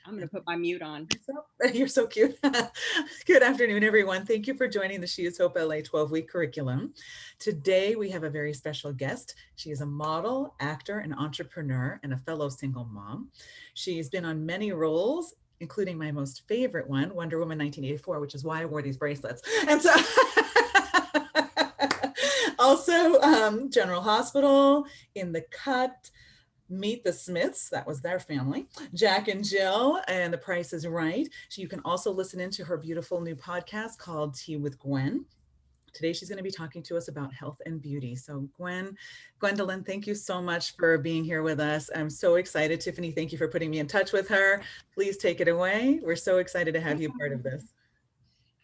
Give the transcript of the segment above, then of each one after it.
I'm going to put my mute on. You're so cute. Good afternoon, everyone. Thank you for joining the She is Hope LA 12-week curriculum. Today, we have a very special guest. She is a model, actor, and entrepreneur, and a fellow single mom. She's been on many roles, including my most favorite one, Wonder Woman 1984, which is why I wore these bracelets. And so also General Hospital, In the Cut, Meet the Smiths, that was their family, Jack and Jill, and The Price is Right. You can also listen into her beautiful new podcast called Tea with Gwen. Today, she's going to be talking to us about health and beauty. So Gwendolyn, thank you so much for being here with us. I'm so excited. Tiffany, thank you for putting me in touch with her. Please take it away. We're so excited to have you part of this.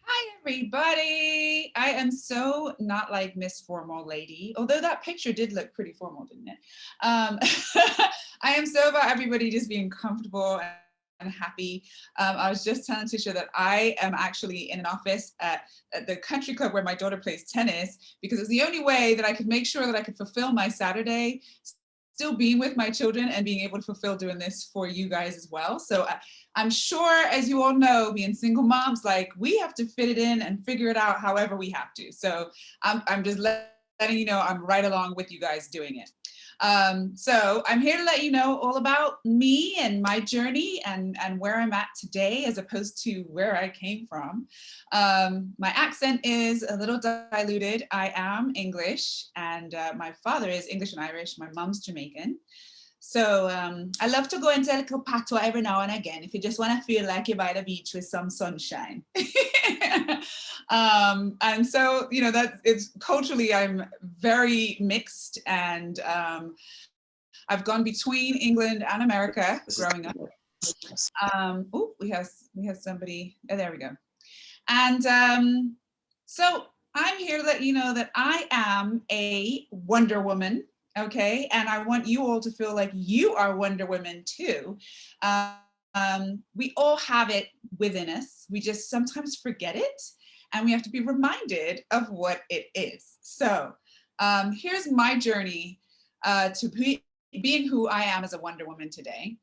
Hi, everybody. I am so not like Miss Formal Lady, although that picture did look pretty formal, didn't it? I am so about everybody just being comfortable and happy. I was just telling Tisha that I am actually in an office at the country club where my daughter plays tennis, because it's the only way that I could make sure that I could fulfill my Saturday, still being with my children and being able to fulfill doing this for you guys as well. So I'm sure, as you all know, being single moms, like, we have to fit it in and figure it out however we have to. So I'm just letting you know I'm right along with you guys doing it. So I'm here to let you know all about me and my journey and where I'm at today, as opposed to where I came from. My accent is a little diluted. I am English, and my father is English and Irish. My mom's Jamaican. So I love to go into a little patois every now and again, if you just want to feel like you're by the beach with some sunshine. And so, you know, that it's culturally, I'm very mixed, and I've gone between England and America growing up. Oh, we have somebody. Oh, there we go. And so I'm here to let you know that I am a Wonder Woman. Okay, and I want you all to feel like you are Wonder Women too. We all have it within us. We just sometimes forget it, and we have to be reminded of what it is. So here's my journey to being who I am as a Wonder Woman today.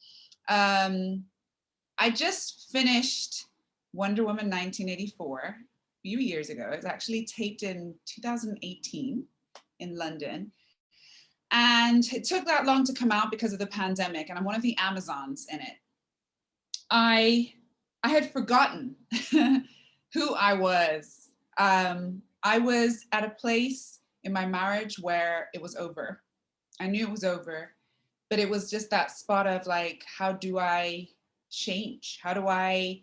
I just finished Wonder Woman 1984 a few years ago. It was actually taped in 2018 in London. And it took that long to come out because of the pandemic, and I'm one of the Amazons in it. I had forgotten who I was. I was at a place in my marriage where it was over. I knew it was over, but it was just that spot of like, how do I change? How do I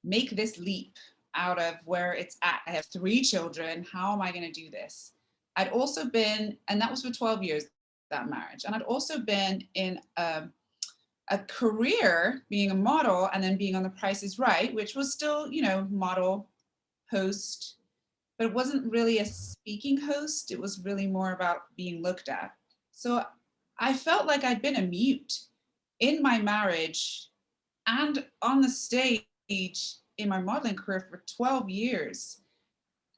make this leap out of where it's at? I have 3 children. How am I going to do this? I'd also been, and that was for 12 years, that marriage. And I'd also been in a career being a model, and then being on The Price is Right, which was still, you know, model, host, but it wasn't really a speaking host. It was really more about being looked at. So I felt like I'd been a mute in my marriage and on the stage in my modeling career for 12 years.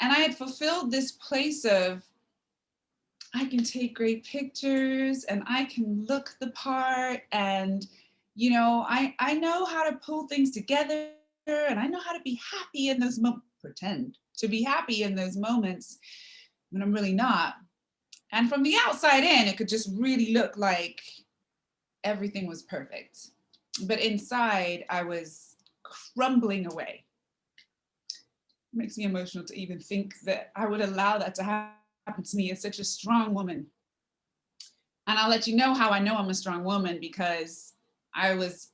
And I had fulfilled this place of, I can take great pictures and I can look the part, and, you know, I know how to pull things together, and I know how to be happy in those moments, pretend to be happy in those moments when I'm really not. And from the outside in, it could just really look like everything was perfect. But inside, I was crumbling away. It makes me emotional to even think that I would allow that to happen to me as such a strong woman. And I'll let you know how I know I'm a strong woman, because I was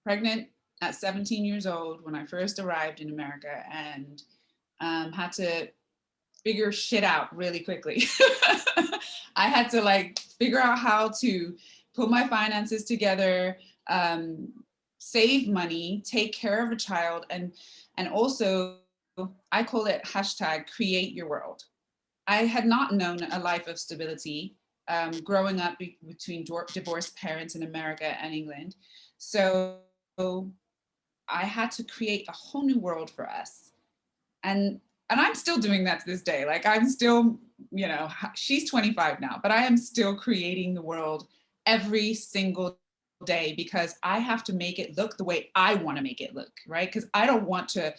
pregnant at 17 years old when I first arrived in America, and had to figure shit out really quickly. I had to like figure out how to put my finances together, save money, take care of a child, and also, I call it #create your world. I had not known a life of stability growing up between divorced parents in America and England. So I had to create a whole new world for us. And I'm still doing that to this day. Like, I'm still, you know, she's 25 now, but I am still creating the world every single day because I have to make it look the way I want to make it look, right? Because I don't want to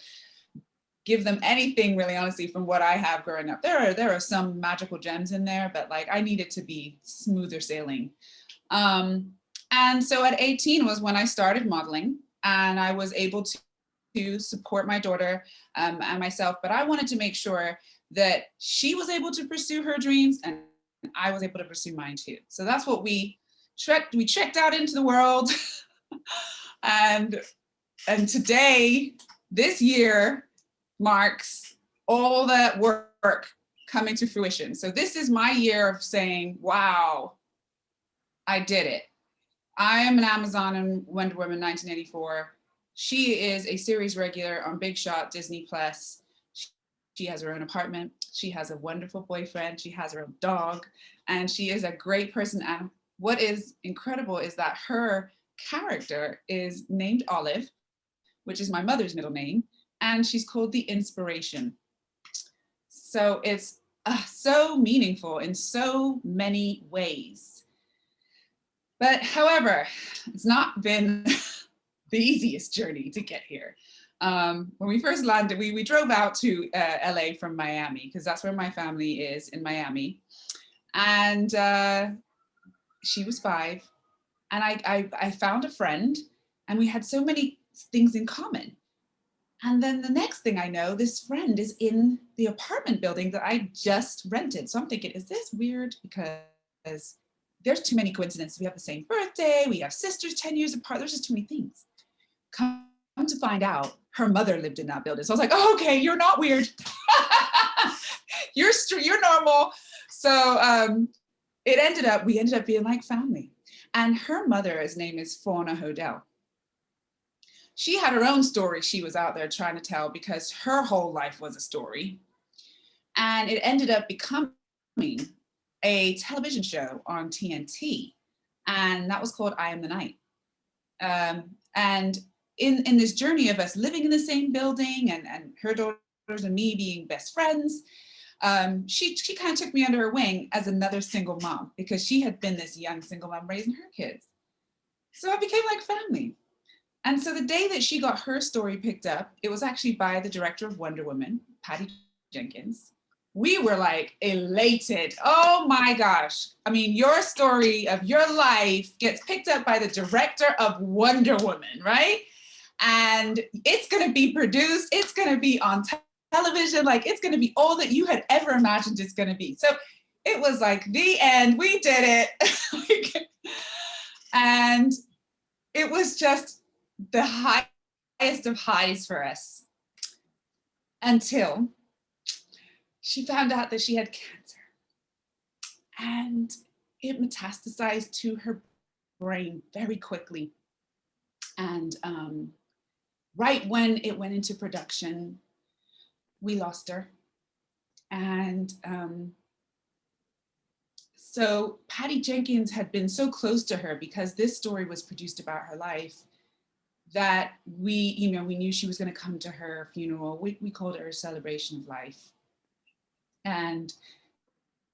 give them anything really honestly from what I have growing up. There are some magical gems in there, but like I need it to be smoother sailing. And so at 18 was when I started modeling, and I was able to support my daughter and myself, but I wanted to make sure that she was able to pursue her dreams and I was able to pursue mine too. So that's what we checked out into the world. and today, this year, marks all that work coming to fruition. So this is my year of saying, wow, I did it. I am an Amazon in Wonder Woman 1984. She is a series regular on Big Shot, Disney Plus. She has her own apartment. She has a wonderful boyfriend. She has her own dog, and she is a great person. And what is incredible is that her character is named Olive, which is my mother's middle name, and she's called the Inspiration. So it's so meaningful in so many ways. But however, it's not been the easiest journey to get here. When we first landed, we drove out to LA from Miami, because that's where my family is, in Miami. And she was 5. And I found a friend, and we had so many things in common. And then the next thing I know, this friend is in the apartment building that I just rented. So I'm thinking, is this weird? Because there's too many coincidences. We have the same birthday, we have sisters 10 years apart. There's just too many things. Come to find out, her mother lived in that building. So I was like, oh, okay, you're not weird. You're normal. So we ended up being like family. And her mother's name is Fauna Hodel. She had her own story she was out there trying to tell, because her whole life was a story. And it ended up becoming a television show on TNT. And that was called I Am the Night. And in this journey of us living in the same building and her daughters and me being best friends, she kind of took me under her wing as another single mom, because she had been this young single mom raising her kids. So I became like family. And so the day that she got her story picked up, it was actually by the director of Wonder Woman, Patty Jenkins. We were like elated. Oh my gosh. I mean, your story of your life gets picked up by the director of Wonder Woman, right? And it's going to be produced. It's going to be on television. Like, it's going to be all that you had ever imagined it's going to be. So it was like the end. We did it. And it was just the highest of highs for us, until she found out that she had cancer, and it metastasized to her brain very quickly. And right when it went into production, we lost her. And so Patty Jenkins had been so close to her, because this story was produced about her life, that we knew she was going to come to her funeral. We called it her celebration of life. And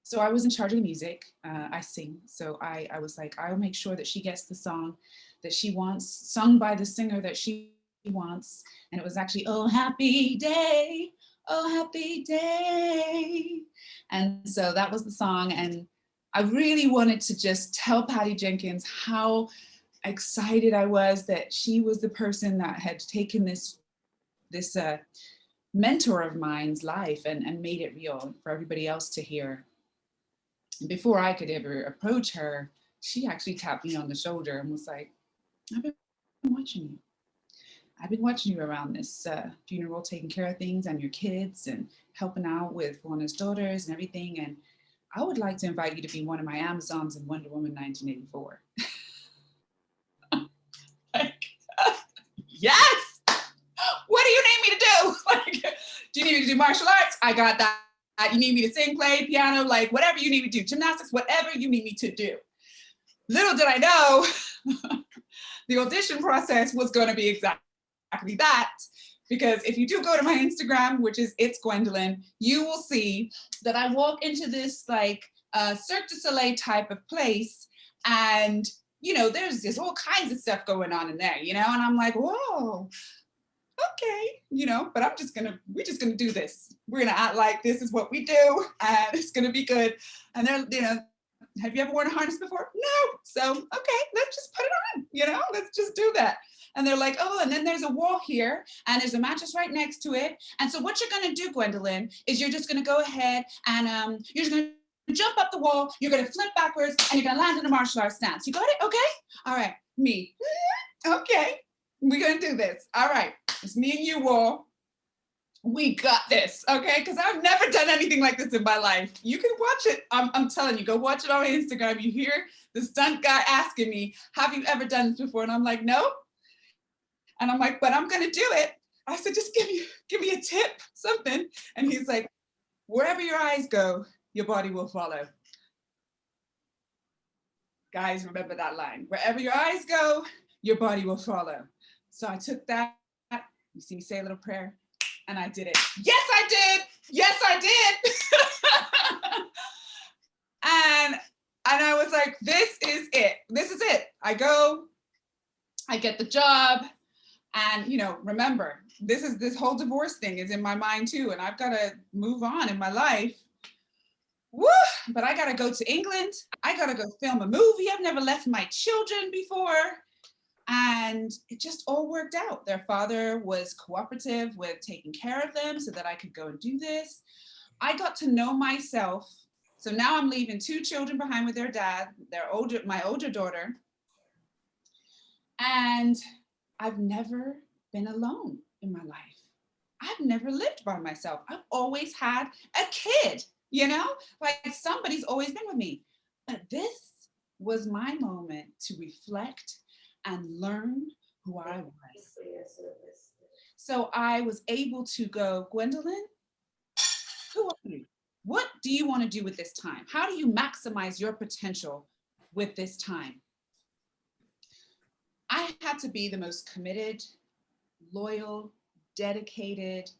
so I was in charge of the music. I sing. So I was like, I'll make sure that she gets the song that she wants, sung by the singer that she wants. And it was actually, oh, happy day, oh, happy day. And so that was the song. And I really wanted to just tell Patty Jenkins how excited I was that she was the person that had taken this mentor of mine's life and made it real for everybody else to hear. Before I could ever approach her, she actually tapped me on the shoulder and was like, I've been watching you. I've been watching you around this funeral, taking care of things and your kids and helping out with Juana's daughters and everything. And I would like to invite you to be one of my Amazons in Wonder Woman 1984. Like, yes! What do you need me to do? Like, do you need me to do martial arts? I got that. You need me to sing, play piano, like whatever you need me to do, gymnastics, whatever you need me to do. Little did I know, the audition process was going to be exactly that. Because if you do go to my Instagram, which is It's Gwendolyn, you will see that I walk into this like Cirque du Soleil type of place, and you know, there's all kinds of stuff going on in there, you know, and I'm like, whoa, okay, you know, but we're just gonna do this. We're gonna act like this is what we do and it's gonna be good. And they're, you know, have you ever worn a harness before? No. So, okay, let's just put it on, you know, let's just do that. And they're like, oh, and then there's a wall here and there's a mattress right next to it. And so what you're gonna do, Gwendolyn, is you're just gonna go ahead and you're just gonna jump up the wall, you're gonna flip backwards and you're gonna land in a martial arts stance. You got it? Okay? All right, me. Okay, we're gonna do this. All right, it's me and you, wall. We got this, okay? Because I've never done anything like this in my life. You can watch it. I'm telling you, go watch it on Instagram. You hear the stunt guy asking me, have you ever done this before? And I'm like, no. And I'm like, but I'm gonna do it. I said, just give me a tip, something. And he's like, wherever your eyes go, your body will follow. Guys, remember that line. Wherever your eyes go, your body will follow. So I took that, you see me say a little prayer, and I did it. Yes, I did. Yes, I did. and I was like, this is it. This is it. I go, I get the job. And, you know, remember, this whole divorce thing is in my mind too. And I've got to move on in my life. Woo! But I got to go to England. I got to go film a movie. I've never left my children before. And it just all worked out. Their father was cooperative with taking care of them so that I could go and do this. I got to know myself. So now I'm leaving 2 children behind with their dad, my older daughter. And I've never been alone in my life. I've never lived by myself. I've always had a kid, you know, like somebody's always been with me. But this was my moment to reflect and learn who I was. So I was able to go, Gwendolyn, who are you? What do you want to do with this time? How do you maximize your potential with this time? I had to be the most committed, loyal, dedicated,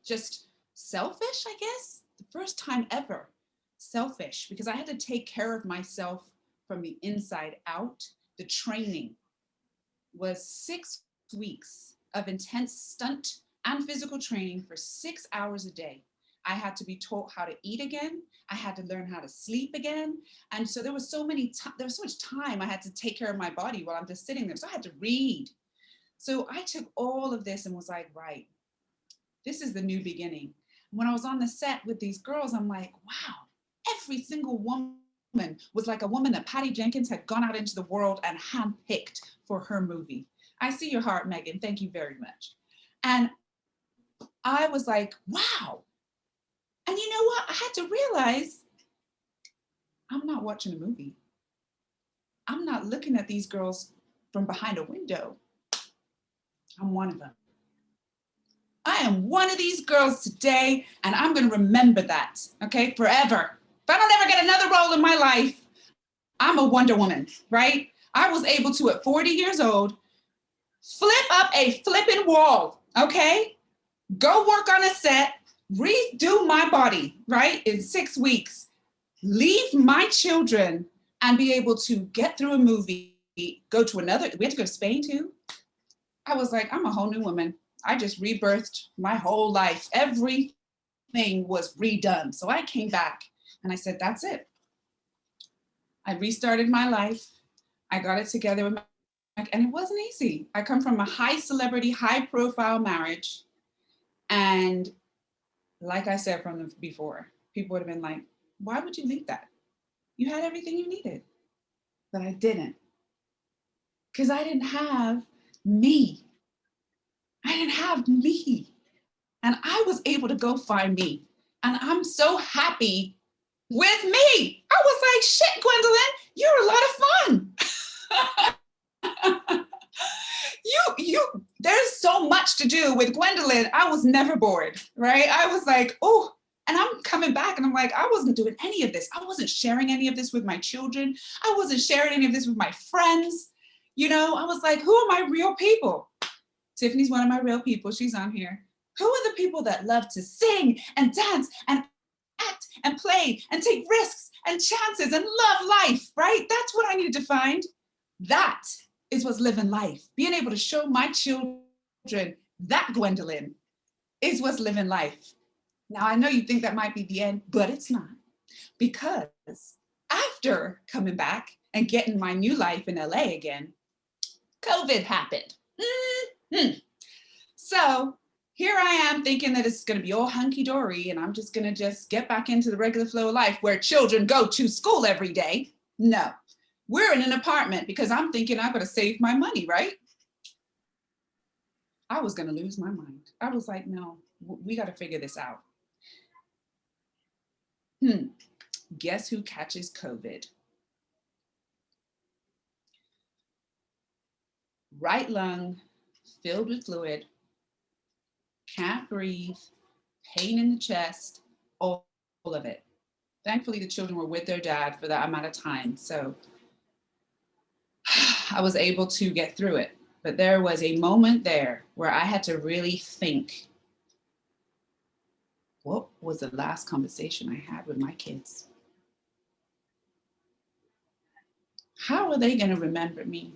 just selfish, I guess. The first time ever selfish, because I had to take care of myself from the inside out. The training was 6 weeks of intense stunt and physical training for 6 hours a day. I had to be taught how to eat again. I had to learn how to sleep again. And so there was so much time I had to take care of my body while I'm just sitting there. So I had to read. So I took all of this and was like, right, this is the new beginning. When I was on the set with these girls, I'm like, wow, every single woman was like a woman that Patty Jenkins had gone out into the world and handpicked for her movie. I see your heart, Megan. Thank you very much. And I was like, wow. And you know what? I had to realize I'm not watching a movie. I'm not looking at these girls from behind a window. I'm one of them. I am one of these girls today, and I'm going to remember that, okay, forever. If I don't ever get another role in my life, I'm a Wonder Woman, right? I was able to, at 40 years old, flip up a flipping wall, okay? Go work on a set, redo my body, right, in 6 weeks, leave my children and be able to get through a movie, go to another, we had to go to Spain too. I was like, I'm a whole new woman. I just rebirthed my whole life. Everything was redone. So I came back and I said, that's it. I restarted my life. I got it together with and it wasn't easy. I come from a high celebrity, high profile marriage. And like I said from before, people would have been like, why would you leave that? You had everything you needed. But I didn't. Because I didn't have me. I didn't have me. And I was able to go find me. And I'm so happy with me. I was like, shit, Gwendolyn, you're a lot of fun. There's so much to do with Gwendolyn. I was never bored, right? I was like, oh, and I'm coming back and I'm like, I wasn't doing any of this. I wasn't sharing any of this with my children. I wasn't sharing any of this with my friends. You know, I was like, who are my real people? Tiffany's one of my real people. She's on here. Who are the people that love to sing and dance and act and play and take risks and chances and love life, right? That's what I needed to find. That is what's living life. Being able to show my children that Gwendolyn is what's living life. Now, I know you think that might be the end, but it's not. Because after coming back and getting my new life in LA again, COVID happened. Mm-hmm. So here I am thinking that it's going to be all hunky-dory and I'm just going to get back into the regular flow of life where children go to school every day. No, we're in an apartment because I'm thinking I've got to save my money, right? I was going to lose my mind. I was like, no, we got to figure this out. Guess who catches COVID? Right lung filled with fluid, can't breathe, pain in the chest, all of it. Thankfully, the children were with their dad for that amount of time. So I was able to get through it. But there was a moment there where I had to really think, what was the last conversation I had with my kids? How are they going to remember me?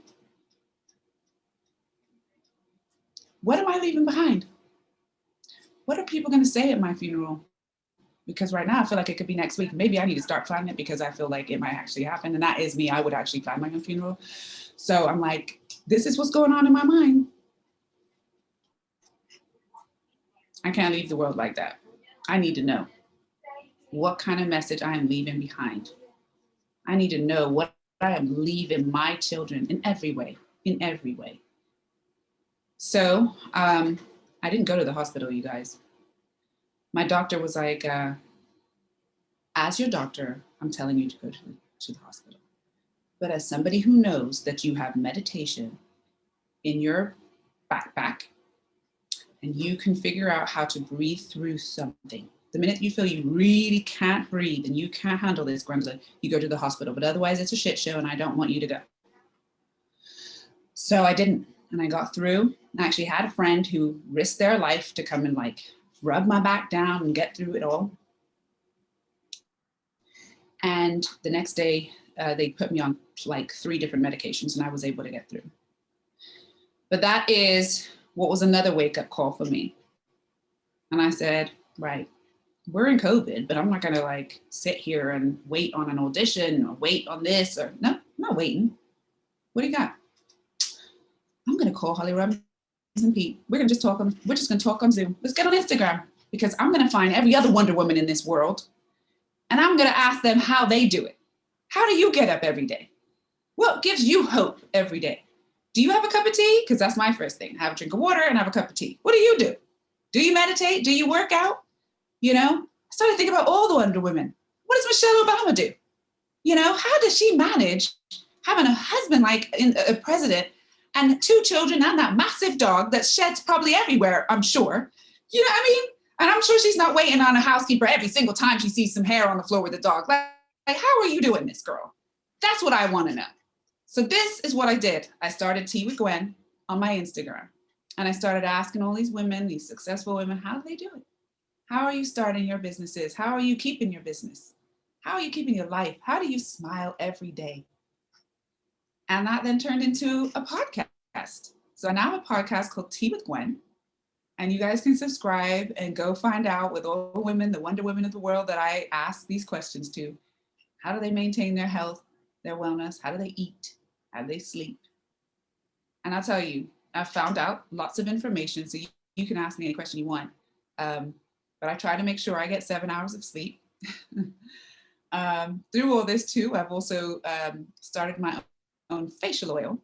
What am I leaving behind? What are people going to say at my funeral? Because right now I feel like it could be next week. Maybe I need to start planning it because I feel like it might actually happen. And that is me. I would actually plan my own funeral. So I'm like, this is what's going on in my mind. I can't leave the world like that. I need to know what kind of message I am leaving behind. I need to know what I am leaving my children in every way, in every way. So I didn't go to the hospital, you guys. My doctor was like, as your doctor, I'm telling you to go to the hospital. But as somebody who knows that you have meditation in your backpack and you can figure out how to breathe through something, the minute you feel you really can't breathe and you can't handle this, Gwendolyn, you go to the hospital. But otherwise, it's a shit show and I don't want you to go. So I didn't. And I got through. I actually had a friend who risked their life to come and like rub my back down and get through it all. And the next day, they put me on like 3 different medications and I was able to get through. But that is what was another wake-up call for me. And I said, right, we're in COVID, but I'm not gonna like sit here and wait on an audition or wait on this or no, I'm not waiting. What do you got? I'm gonna call Holly Robbins and Pete. We're just gonna talk on Zoom. Let's get on Instagram because I'm gonna find every other Wonder Woman in this world and I'm gonna ask them how they do it. How do you get up every day? What gives you hope every day? Do you have a cup of tea? Because that's my first thing. Have a drink of water and have a cup of tea. What do you do? Do you meditate? Do you work out? You know, I started thinking about all the Wonder Women. What does Michelle Obama do? You know, how does she manage having a husband like a president and 2 children and that massive dog that sheds probably everywhere, I'm sure. You know what I mean? And I'm sure she's not waiting on a housekeeper every single time she sees some hair on the floor with the dog. Like how are you doing this, girl? That's what I want to know. So this is what I did. I started Tea with Gwen on my Instagram. And I started asking all these women, these successful women, how do they do it? How are you starting your businesses? How are you keeping your business? How are you keeping your life? How do you smile every day? And that then turned into a podcast. So I now have a podcast called Tea with Gwen. And you guys can subscribe and go find out with all the women, the Wonder Women of the world that I ask these questions to. How do they maintain their health, their wellness? How do they eat? How do they sleep? And I'll tell you, I've found out lots of information. So you can ask me any question you want. But I try to make sure I get 7 hours of sleep. Through all this too, I've also started my own facial oil.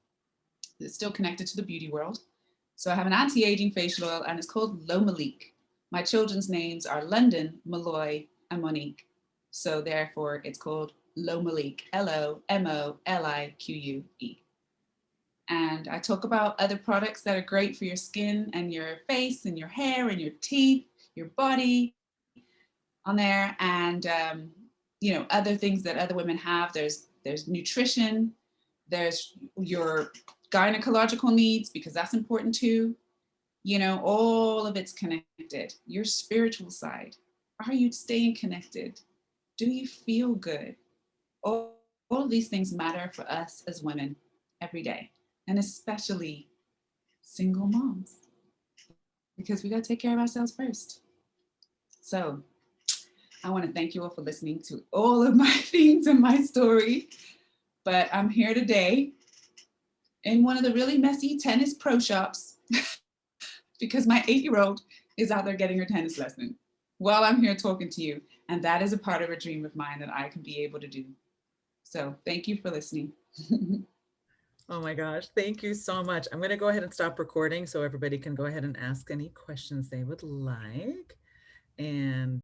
It's still connected to the beauty world. So I have an anti-aging facial oil and it's called Lo Malik. My children's names are London, Malloy, and Monique. So therefore it's called Lo Malik, Lomolique. And I talk about other products that are great for your skin and your face and your hair and your teeth, your body on there. And, you know, other things that other women have. There's nutrition, there's your gynecological needs, because that's important too. You know, all of it's connected. Your spiritual side. Are you staying connected? Do you feel good? All of these things matter for us as women every day, and especially single moms, because we got to take care of ourselves first. So I want to thank you all for listening to all of my things and my story. But I'm here today in one of the really messy tennis pro shops because my 8-year-old is out there getting her tennis lesson while I'm here talking to you. And that is a part of a dream of mine that I can be able to do. So thank you for listening. Oh my gosh, thank you so much. I'm going to go ahead and stop recording so everybody can go ahead and ask any questions they would like. And